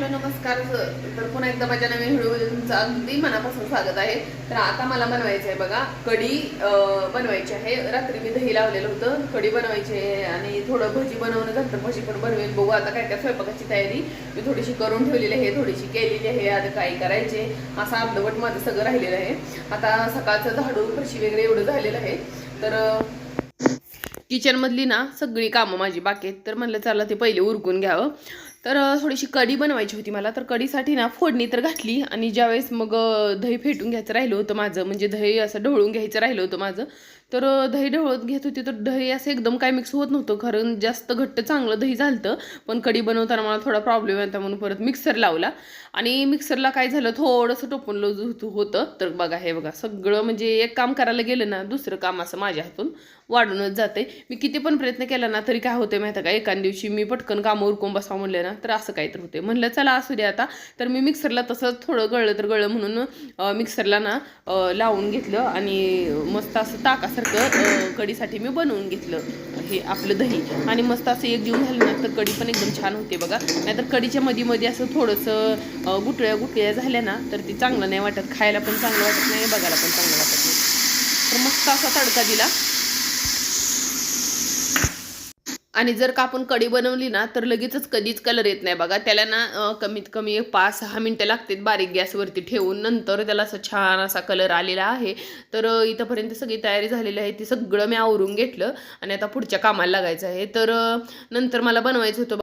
Hello नमस्कार. तर पुन्हा एकदा माझ्या नवीन व्हिडिओमध्ये तुमचं अगदी मनापासून स्वागत आहे. तर आता मला बनवायचं आहे बघा कढी बनवायची आहे. रात्री मी दही लावलेलं होतं, कढी बनवायची आहे आणि थोडं भजी बनवणं झालं, भजी पण बनवेल. बघू आता काय काय स्वयंपाकाची तयारी मी थोडीशी करून ठेवलेली आहे, थोडीशी केलेली आहे. आता काय करायचे असं अर्धवट माझं सगळं राहिलेलं आहे. आता सकाळचं झाडू फरशी वगैरे एवढं झालेलं आहे. तर किचन मधली ना सगळी कामं माझी बाकी आहेत. तर म्हणलं चला ते पहिले उरकून घ्यावं. तर थोडीशी कढी बनवायची होती मला. तर कढीसाठी ना फोडणी तर घातली आणि ज्यावेळेस मग दही फेटून घ्यायचं राहिलं होतं माझं, म्हणजे दही असं ढवळून घ्यायचं राहिलं होतं माझं. तर दही ढवळत घेत होती तर दही असं एकदम काय मिक्स होत नव्हतं. कारण जास्त घट्ट चांगलं दही झालं, पण कढी बनवताना मला थोडा प्रॉब्लेम येतो म्हणून परत मिक्सर लावला आणि मिक्सरला काय झालं थोडंसं टोपणलं होतं. तर बघा हे बघा सगळं म्हणजे एक काम करायला गेलं ना दुसरं काम असं माझ्या हातून वाढूनच जाते. मी किती पण प्रयत्न केला ना तरी काय होते माहिती का, एखाद दिवशी मी पटकन कामं उरकून बसावं म्हणले ना तर असं काहीतरी होते. म्हणलं चला असू दे आता. तर मी मिक्सरला तसं थोडं गळलं तर गळलं म्हणून मिक्सरला ना लावून घेतलं आणि मस्त असं ताकासारखं कढीसाठी मी बनवून घेतलं हे आपलं दही. आणि मस्त असं एक जीवन झालं ना तर कढी पण एकदम छान होते बघा. नाहीतर कढीच्या मध्ये असं थोडंसं गुटळ्या झाल्या ना तर ती चांगलं नाही वाटत, खायला पण चांगलं वाटत नाही, बघायला पण चांगलं वाटत नाही. तर मस्त असा तडका दिला. आणि जर का आपण कढी बनवली ना तर लगेचच कधीच कलर येत नाही बघा. त्याला ना कमीत कमी 5-6 मिनटं लागतात बारीक गॅसवरती ठेवून, नंतर त्याला असं छान असा कलर आलेला आहे. तर इथंपर्यंत सगळी तयारी झालेली आहे. ती सगळं मी आवरून घेतलं आणि आता पुढच्या कामाला लागायचं आहे. तर नंतर मला बनवायचं होतं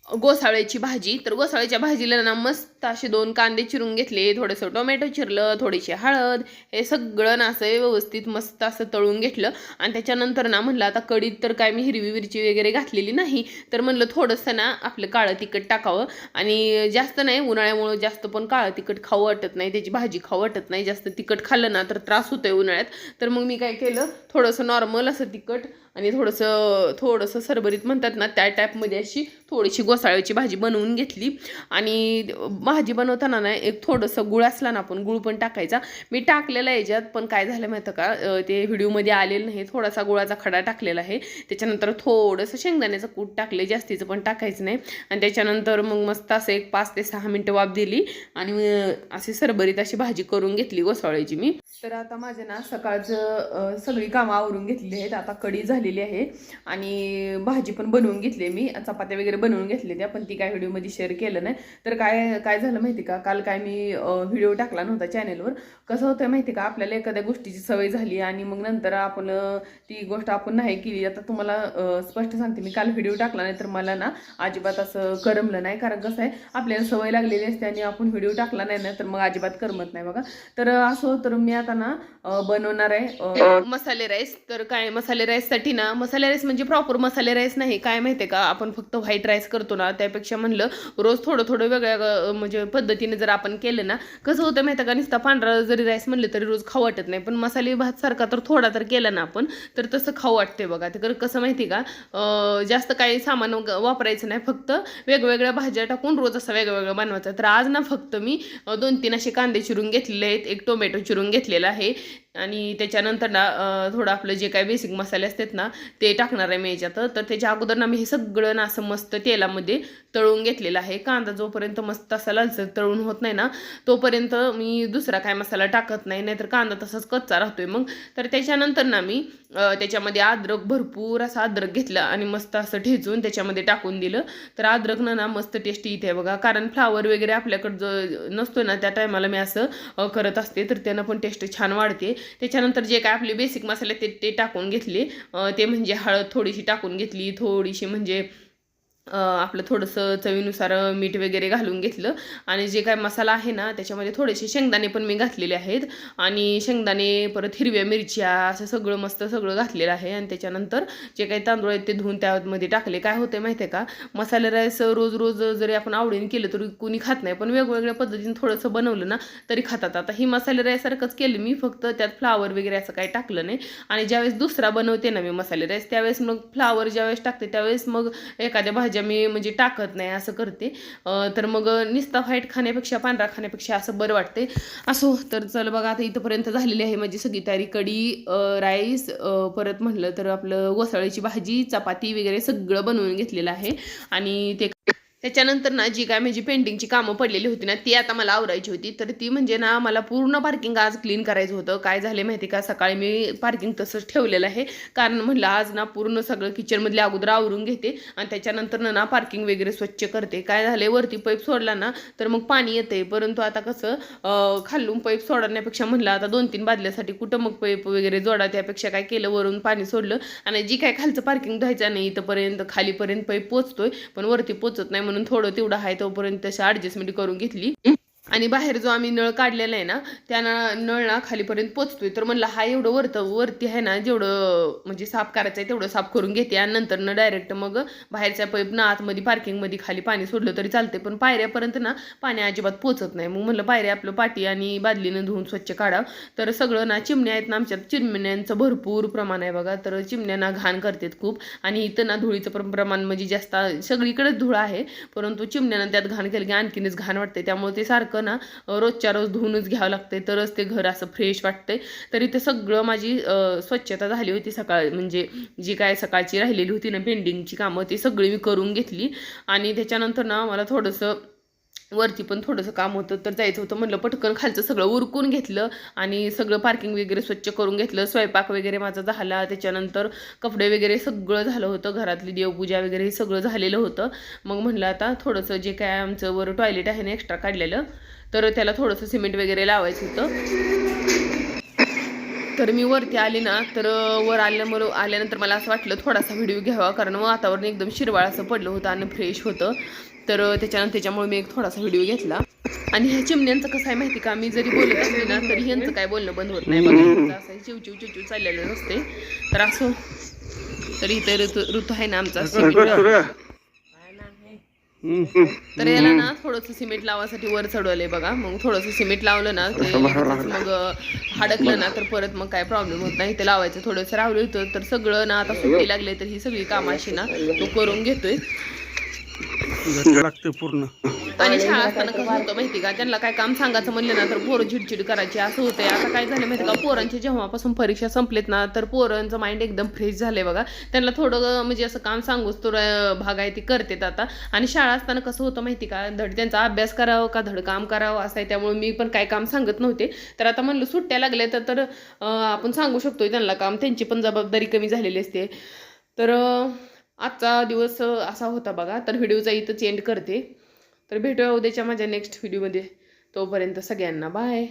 गोसाळ्याची भाजी. तर गोसाळ्याच्या भाजीला ना मस्त असे 2 कांदे चिरून घेतले, थोडंसं टोमॅटो चिरलं, थोडीशी हळद, हे सगळं ना असं व्यवस्थित मस्त असं तळून घेतलं. आणि त्याच्यानंतर ना म्हणलं आता कढीत तर काय मी हिरवी मिरची वगैरे घातलेली नाही, तर म्हणलं थोडंसं ना आपलं काळं तिखट टाकावं. आणि जास्त नाही, उन्हाळ्यामुळं जास्त पण काळं तिखट खाऊ वाटत नाही, त्याची भाजी खाऊ वाटत नाही. जास्त तिखट खाल्लं ना तर त्रास होतोय उन्हाळ्यात. तर मग मी काय केलं, थोडंसं नॉर्मल असं तिखट आणि थोडंसं सरबरीत म्हणतात ना त्या टाईपमध्ये अशी थोडीशी गोसाळ्याची भाजी बनवून घेतली. आणि भाजी बनवताना ना एक थोडंसं गुळ असला ना आपण गुळ पण टाकायचा. मी टाकलेला याच्यात, पण काय झालं माहिती का, ते व्हिडिओमध्ये आलेलं नाही. थोडासा गुळाचा खडा टाकलेला आहे. त्याच्यानंतर थोडंसं शेंगदाण्याचं कूट टाकले, जास्तीचं पण टाकायचं नाही. आणि त्याच्यानंतर मग मस्त असं एक 5 ते 6 मिनटं वाफ दिली आणि अशी सरबरीत अशी भाजी करून घेतली गोसाळ्याची मी. तर आता माझे ना सकाळचं सगळी कामं आवरून घेतलेली आहेत. आता कढी झालेली आहे आणि भाजी पण बनवून घेतली मी, चपात्या वगैरे बनवून घेतले त्या, पण ती काय व्हिडिओमध्ये शेअर केलं नाही. तर काय झालं माहिती का, काल काय मी व्हिडिओ टाकला नव्हता चॅनेलवर. कसं होतं माहिती का, आपल्याला एखाद्या गोष्टीची सवय झाली आणि मग नंतर आपण ती गोष्ट आपण नाही केली. आता तुम्हाला स्पष्ट सांगते, मी काल व्हिडिओ टाकला नाही तर मला ना अजिबात असं करमलं नाही. कारण कसं आहे, आपल्याला सवय लागलेली असते आणि आपण व्हिडिओ टाकला नाही ना तर मग अजिबात करमत नाही बघा. तर असं तर मी आता ना बनवणार आहे मसाले राईस. तर काय मसाले राईससाठी ना, मसाले राईस म्हणजे प्रॉपर मसाले राईस नाही, काय माहिती का, आपण फक्त व्हाईट राईस करतो ना त्यापेक्षा म्हणलं रोज थोडं वेगळ्या म्हणजे पद्धतीने जर आपण केलं ना, कसं होतं माहिती का, नुसता पांढरा जरी राईस म्हणलं तरी रोज खाऊ वाटत नाही. पण मसाले भात सारखा तर थोडा तर केला ना आपण तर तसं खाऊ वाटते बघा. ते कसं माहिती का, जास्त काही सामान वापरायचं नाही, फक्त वेगवेगळ्या भाज्या टाकून रोज असं वेगवेगळं बनवायचं. तर आज ना फक्त मी 2-3 असे कांदे चिरून घेतलेले आहेत, एक टोमॅटो चिरून घेतलेला आहे आणि त्याच्यानंतर ना थोडं आपलं जे काही बेसिक मसाले असतात ना ते टाकणार आहे मी याच्यात. तर त्याच्या अगोदर ना मी हे सगळं ना असं मस्त तेलामध्ये तळून घेतलेलं आहे. कांदा जोपर्यंत मस्त असा लालसर तळून होत नाही ना तोपर्यंत मी दुसरा काय मसाला टाकत नाही, नाहीतर कांदा तसाच कच्चा राहतोय मग. तर त्याच्यानंतर ना मी त्याच्यामध्ये अद्रक, भरपूर असा अद्रक घेतला आणि मस्त असं ठेचून त्याच्यामध्ये टाकून दिलं. तर अद्रकनं ना मस्त टेस्टी इथे बघा, कारण फ्लावर वगैरे आपल्याकडं जो नसतो ना त्या टायमाला मी असं करत असते, तर त्यानं पण टेस्ट छान वाढते. त्याच्यानंतर जे काय आपले बेसिक मसाले ते टाकून घेतले. ते म्हणजे हळद थोडीशी टाकून घेतली, थोडीशी म्हणजे आपलं थोडंसं चवीनुसार मीठ वगैरे घालून घेतलं. आणि जे काय मसाला आहे ना त्याच्यामध्ये थोडेसे शेंगदाणे पण मी घातलेले आहेत आणि शेंगदाणे परत हिरव्या मिरच्या असं सगळं मस्त सगळं घातलेलं आहे. आणि त्याच्यानंतर जे काही तांदूळ आहेत ते धुवून त्यामध्ये टाकले. काय होते माहिती आहे का, मसाले राईस रोज जरी आपण आवडीने केलं तरी कुणी खात नाही, पण वेगवेगळ्या पद्धतीने थोडंसं बनवलं ना तरी खातात. आता ही मसाले राईससारखंच केलं मी, फक्त त्यात फ्लावर वगैरे असं काही टाकलं नाही. आणि ज्यावेळेस दुसरा बनवते ना मी मसाले राईस त्यावेळेस मग फ्लावर ज्यावेळेस टाकते त्यावेळेस मग एखाद्या भाज्या मी म्हणजे टाकत नाही असं करते. तर मग नुसता व्हाईट खाण्यापेक्षा पांढरा खाण्यापेक्षा असं बरं वाटते. असो तर चल बघा, आता इथंपर्यंत झालेली आहे माझी सगळी तयारी. कढी, राईस, परत म्हटलं तर आपलं गोसाळ्याची भाजी, चपाती वगैरे सगळं बनवून घेतलेलं आहे. आणि ते त्याच्यानंतर ना जी काय माझी पेंटिंगची कामं पडलेली होती ना ती आता मला आवरायची होती. तर ती म्हणजे ना मला पूर्ण पार्किंग आज क्लीन करायचं होतं. काय झाले माहिती का, सकाळी मी पार्किंग तसंच ठेवलेलं आहे. कारण म्हणलं आज ना पूर्ण सगळं किचनमधले अगोदर आवरून घेते आणि त्याच्यानंतर ना पार्किंग वगैरे स्वच्छ करते. काय झाले, वरती पाईप सोडला ना तर मग पाणी येते. परंतु आता कसं खालून पाईप सोडण्यापेक्षा म्हणलं आता 2-3 बादल्यासाठी कुठं मग पाईप वगैरे जोडा, त्यापेक्षा काय केलं, वरून पाणी सोडलं आणि जी काय खालचं पार्किंग धुवायचं नाही इथंपर्यंत खालीपर्यंत पाईप पोचतोय पण वरती पोचत नाही, म्हणून थोडं तेवढं आहे तोपर्यंत तशी ॲडजस्टमेंट करून घेतली. आणि बाहेर जो आम्ही नळ काढलेला आहे ना त्या नळ ना खालीपर्यंत पोचतोय. तर म्हणलं हा एवढं वरती आहे ना जेवढं म्हणजे साफ करायचं आहे तेवढं साफ करून घेते आणि नंतर ना डायरेक्ट मग बाहेरच्या पाईप ना आतमध्ये पार्किंगमध्ये खाली पाणी सोडलं तरी चालते, पण पायऱ्यापर्यंत ना पाणी अजिबात पोचत नाही. मग म्हणलं पायऱ्या आपलं पाटी आणि बादलीनं धुवून स्वच्छ काढावं. तर सगळं ना चिमण्या आहेत ना आमच्यात, चिमण्यांचं भरपूर प्रमाण आहे बघा. तर चिमण्यांना घाण करतात खूप आणि इथं ना धुळीचं प्रमाण म्हणजे जास्त, सगळीकडेच धुळा आहे परंतु चिमण्यानं त्यात घाण केलं की आणखीनच घाण वाटते. त्यामुळे ते सारखं ना रोजच्या रोज धुवूनच घ्यावं लागते तरच ते घर असं फ्रेश वाटते. तरी ते सगळं माझी स्वच्छता झाली होती सकाळ, म्हणजे जी काय सकाळची राहिलेली होती ना पेंडिंगची कामं ती सगळी मी करून घेतली. आणि त्याच्यानंतर ना मला थोडंसं वरती पण थोडंसं काम होतं तर जायचं होतं. म्हणलं पटकन खालचं सगळं उरकून घेतलं आणि सगळं पार्किंग वगैरे स्वच्छ करून घेतलं. स्वयंपाक वगैरे माझा झाला, त्याच्यानंतर कपडे वगैरे सगळं झालं होतं, घरातली देवपूजा वगैरे हे सगळं झालेलं होतं. मग म्हणलं आता थोडंसं जे काय आमचं वर टॉयलेट आहे ना एक्स्ट्रा काढलेलं तर त्याला थोडंसं सिमेंट वगैरे लावायचं होतं. तर मी वरती आले ना तर वर आल्यानंतर मला असं वाटलं थोडासा व्हिडिओ घ्यावा, कारण वातावरण एकदम शिरवाळ असं पडलं होतं आणि फ्रेश होतं. तर त्याच्यामुळे मी एक थोडासा व्हिडिओ घेतला. आणि ह्या चिमण्यांचं कसं आहे माहिती का, मी जरी बोलत असली ना तरी ह्यांचं काय बोलणं बंद होत नाही बघा. असं चिवचिव चिवचिव चाललेलं नसते. तर असं तरी इथे ऋतू आहे ना आमचा तर याला ना थोडंसं सिमेंट लावासाठी वर चढवलंय बघा. मग थोडंसं सिमेंट लावलं ना ते मग हाडकलं ना तर परत मग काय प्रॉब्लेम होत नाही. ते लावायचं थोडंसं राहिलं होतं. तर सगळं ना आता सुट्टी लागले तर ही सगळी कामाशी ना तो करून घेतोय लागते पूर्ण. आणि शाळा असताना कसं होतं माहिती का, त्यांना काय काम सांगायचं म्हणलं ना तर पोरं चिडचिड करायची असं होतंय. आता काय झालं माहिती का, पोरांचे जेव्हापासून परीक्षा संपलेत ना तर पोरांचं माइंड एकदम फ्रेश झालंय बघा. त्यांना थोडं म्हणजे असं काम सांगूच तर भाग आहे ती करतेत आता. आणि शाळा असताना कसं होतं माहिती का, धड त्यांचा अभ्यास करावं का धड काम करावं असं आहे. त्यामुळे मी पण काय काम सांगत नव्हते. तर आता म्हणलं सुट्ट्या लागल्या तर आपण सांगू शकतोय त्यांना काम, त्यांची पण जबाबदारी कमी झालेली असते. तर आजचा दिवस असा होता बघा. तर व्हिडिओचा इथंच एंड करते. तर भेटूया उद्याच्या माझ्या नेक्स्ट व्हिडिओमध्ये. तोपर्यंत सगळ्यांना बाय.